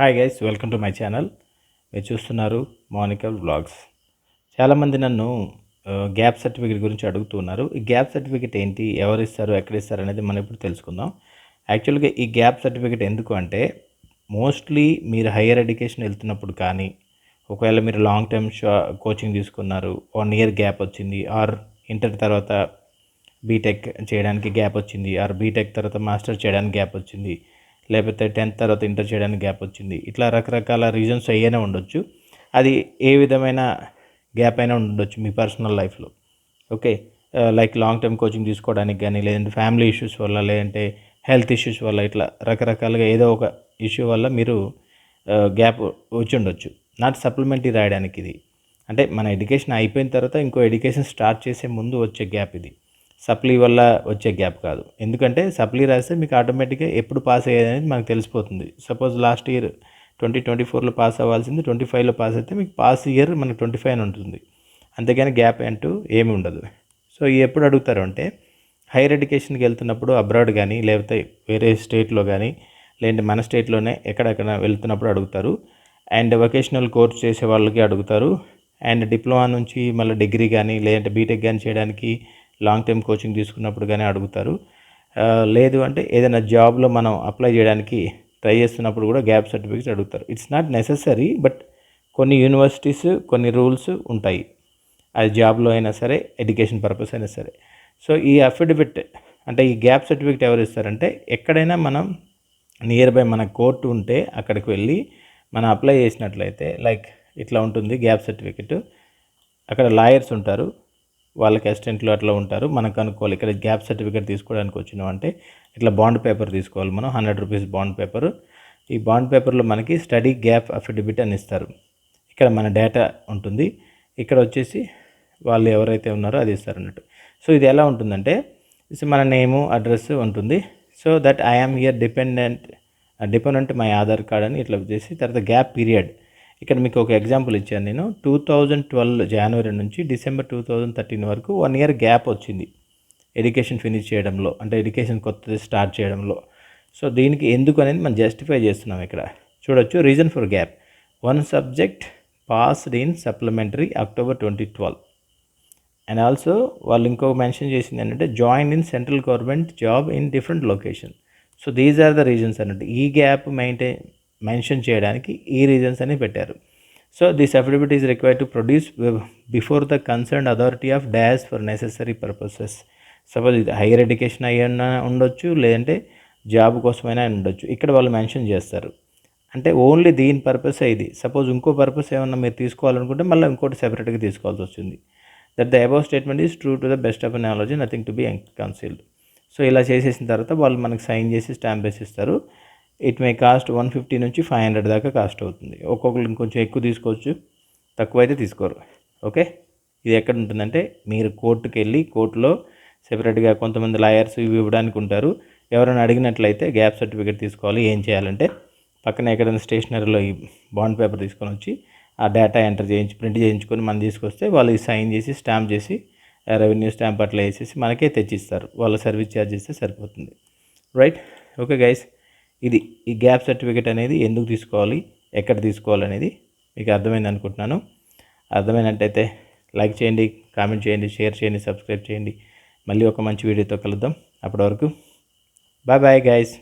Hi guys, welcome to my channel. మీరు చూస్తున్నారు మోనికల్ vlogs. చాలామంది నన్ను గ్యాప్ సర్టిఫికేట్ గురించి అడుగుతున్నారు. ఈ గ్యాప్ సర్టిఫికేట్ ఏంటి, ఎవరు ఇస్తారు, ఎక్కడ ఇస్తారు అనేది మనం ఇప్పుడు తెలుసుకుందాం. యాక్చువల్గా ఈ గ్యాప్ సర్టిఫికేట్ ఎందుకు అంటే, మోస్ట్లీ మీరు హైయర్ ఎడ్యుకేషన్ వెళ్తున్నప్పుడు కానీ, ఒకవేళ మీరు లాంగ్ టర్మ్ కోచింగ్ తీసుకున్నారు, 1 ఇయర్ గ్యాప్ వచ్చింది, ఆర్ ఇంటర్ తర్వాత బీటెక్ చేయడానికి గ్యాప్ వచ్చింది, ఆర్ బీటెక్ తర్వాత మాస్టర్ చేయడానికి గ్యాప్ వచ్చింది, లేకపోతే 10th తర్వాత ఇంటర్ చేయడానికి గ్యాప్ వచ్చింది. ఇట్లా రకరకాల రీజన్స్ అయ్యేనే ఉండొచ్చు. అది ఏ విధమైన గ్యాప్ అయినా ఉండొచ్చు మీ పర్సనల్ లైఫ్లో. Okay, like long term coaching తీసుకోవడానికి కానీ, లేదంటే ఫ్యామిలీ ఇష్యూస్ వల్ల, లేదంటే హెల్త్ ఇష్యూస్ వల్ల, ఇట్లా రకరకాలుగా ఏదో ఒక ఇష్యూ వల్ల మీరు గ్యాప్ వచ్చి ఉండొచ్చు. నాట్ సప్లిమెంటరీ రాయడానికి ఇది. అంటే మన ఎడ్యుకేషన్ అయిపోయిన తర్వాత ఇంకో ఎడ్యుకేషన్ స్టార్ట్ చేసే ముందు వచ్చే గ్యాప్ ఇది. సప్లీ వల్ల వచ్చే గ్యాప్ కాదు. ఎందుకంటే సప్లీ రాస్తే మీకు ఆటోమేటిక్గా ఎప్పుడు పాస్ అయ్యేది అనేది మనకు తెలిసిపోతుంది. సపోజ్ లాస్ట్ ఇయర్ 2024లో పాస్ అవ్వాల్సింది 25లో పాస్ అయితే మీకు పాస్ ఇయర్ మనకు 25 అని ఉంటుంది. అంతేగాని గ్యాప్ అంటూ ఏమి ఉండదు. సో ఎప్పుడు అడుగుతారు అంటే, హైయర్ ఎడ్యుకేషన్కి వెళ్తున్నప్పుడు అబ్రాడ్ కానీ, లేకపోతే వేరే స్టేట్లో కానీ, లేదంటే మన స్టేట్లోనే ఎక్కడెక్కడ వెళ్తున్నప్పుడు అడుగుతారు. అండ్ వొకేషనల్ కోర్స్ చేసే వాళ్ళకి అడుగుతారు. అండ్ డిప్లొమా నుంచి మళ్ళీ డిగ్రీ కానీ, లేదంటే బీటెక్ కానీ చేయడానికి లాంగ్ టర్మ్ కోచింగ్ తీసుకున్నప్పుడు కానీ అడుగుతారు. లేదు అంటే ఏదైనా జాబ్లో మనం అప్లై చేయడానికి ట్రై చేస్తున్నప్పుడు కూడా గ్యాప్ సర్టిఫికేట్స్ అడుగుతారు. ఇట్స్ నాట్ నెససరీ, బట్ కొన్ని యూనివర్సిటీస్ కొన్ని రూల్స్ ఉంటాయి. అది జాబ్లో అయినా సరే, ఎడ్యుకేషన్ పర్పస్ అయినా సరే. సో ఈ అఫిడవిట్ అంటే ఈ గ్యాప్ సర్టిఫికేట్ ఎవరు ఇస్తారంటే, ఎక్కడైనా మనం నియర్ బై మన కోర్టు ఉంటే అక్కడికి వెళ్ళి మనం అప్లై చేసినట్లయితే, లైక్ ఇట్లా ఉంటుంది గ్యాప్ సర్టిఫికేట్. అక్కడ లాయర్స్ ఉంటారు, వాళ్ళకి అసిస్టెంట్లు అట్లా ఉంటారు. మనం కనుక్కోవాలి ఇక్కడ గ్యాప్ సర్టిఫికేట్ తీసుకోవడానికి వచ్చినాం అంటే ఇట్లా బాండ్ పేపర్ తీసుకోవాలి మనం, 100 రూపీస్ బాండ్ పేపర్. ఈ బాండ్ పేపర్లో మనకి స్టడీ గ్యాప్ అఫిడవిట్ అని ఇస్తారు. ఇక్కడ మన డేటా ఉంటుంది, ఇక్కడ వచ్చేసి వాళ్ళు ఎవరైతే ఉన్నారో అది ఇస్తారు అన్నట్టు. సో ఇది ఎలా ఉంటుందంటే, మన నేము అడ్రస్ ఉంటుంది. So that I am here dependent my Aadhaar card అని ఇట్లా వచ్చేసి తర్వాత గ్యాప్ పీరియడ్. ఇక్కడ మీకు ఒక ఎగ్జాంపుల్ ఇచ్చాను నేను. 2012 జనవరి నుంచి డిసెంబర్ 2013 వరకు 1 ఇయర్ గ్యాప్ వచ్చింది ఎడ్యుకేషన్ ఫినిష్ చేయడంలో, అంటే ఎడ్యుకేషన్ కొత్తది స్టార్ట్ చేయడంలో. సో దీనికి ఎందుకు అనేది మనం జస్టిఫై చేస్తున్నాం. ఇక్కడ చూడొచ్చు, reason for gap: 1 subject passed in supplementary October 2012. And also వాళ్ళు ఇంకో మెన్షన్ చేసింది ఏంటంటే, join in central government job in different location. So these are the reasons అన్నట్టు. ఈ గ్యాప్ మెన్షన్ చేయడానికి ఈ రీజన్స్ అని పెట్టారు. So this affidavit is required to produce before the concerned authority of dash for necessary purposes. Suppose ఇది higher education అయ్యన్నా ఉండొచ్చు, లేదంటే జాబ్ కోసమైనా ఉండొచ్చు. ఇక్కడ వాళ్ళు మెన్షన్ చేస్తారు. అంటే ఓన్లీ దీని పర్పస్ ఇది. సపోజ్ ఇంకో పర్పస్ ఏమన్నా మీరు తీసుకోవాలనుకుంటే మళ్ళీ ఇంకోటి సెపరేట్గా తీసుకోవాల్సి వస్తుంది. That the above statement is true to the best of knowledge, nothing to be concealed. So ఇలా చేసేసిన తర్వాత వాళ్ళు మనకి సైన్ చేసి స్టాంప్ వేసి ఇస్తారు. ఇట్ మే కాస్ట్ 150 నుంచి 500 దాకా కాస్ట్ అవుతుంది. ఒక్కొక్కరు ఇంకొంచెం ఎక్కువ తీసుకోవచ్చు, తక్కువ అయితే తీసుకోరు. ఓకే, ఇది ఎక్కడ ఉంటుందంటే, మీరు కోర్టుకి వెళ్ళి కోర్టులో సెపరేట్గా కొంతమంది లాయర్స్ ఇవి ఇవ్వడానికి ఉంటారు. ఎవరైనా అడిగినట్లయితే గ్యాప్ సర్టిఫికేట్ తీసుకోవాలి, ఏం చేయాలంటే పక్కన ఎక్కడైనా స్టేషనరీలో ఈ బాండ్ పేపర్ తీసుకొని వచ్చి ఆ డేటా ఎంటర్ చేయించి ప్రింట్ చేయించుకొని మనం తీసుకొస్తే వాళ్ళు సైన్ చేసి స్టాంప్ చేసి రెవెన్యూ స్టాంప్ అట్లా వేసేసి మనకే తెచ్చిస్తారు. వాళ్ళ సర్వీస్ ఛార్జ్ చేస్తే సరిపోతుంది. రైట్, ఓకే గైస్, ఇది ఈ గ్యాప్ సర్టిఫికేట్ అనేది ఎందుకు తీసుకోవాలి, ఎక్కడ తీసుకోవాలి అనేది మీకు అర్థమైంది అనుకుంటున్నాను. అర్థమైనట్టయితే లైక్ చేయండి, కామెంట్ చేయండి, షేర్ చేయండి, సబ్స్క్రైబ్ చేయండి. మళ్ళీ ఒక మంచి వీడియోతో కలుద్దాం. అప్పటి వరకు బాయ్ బాయ్ గైస్.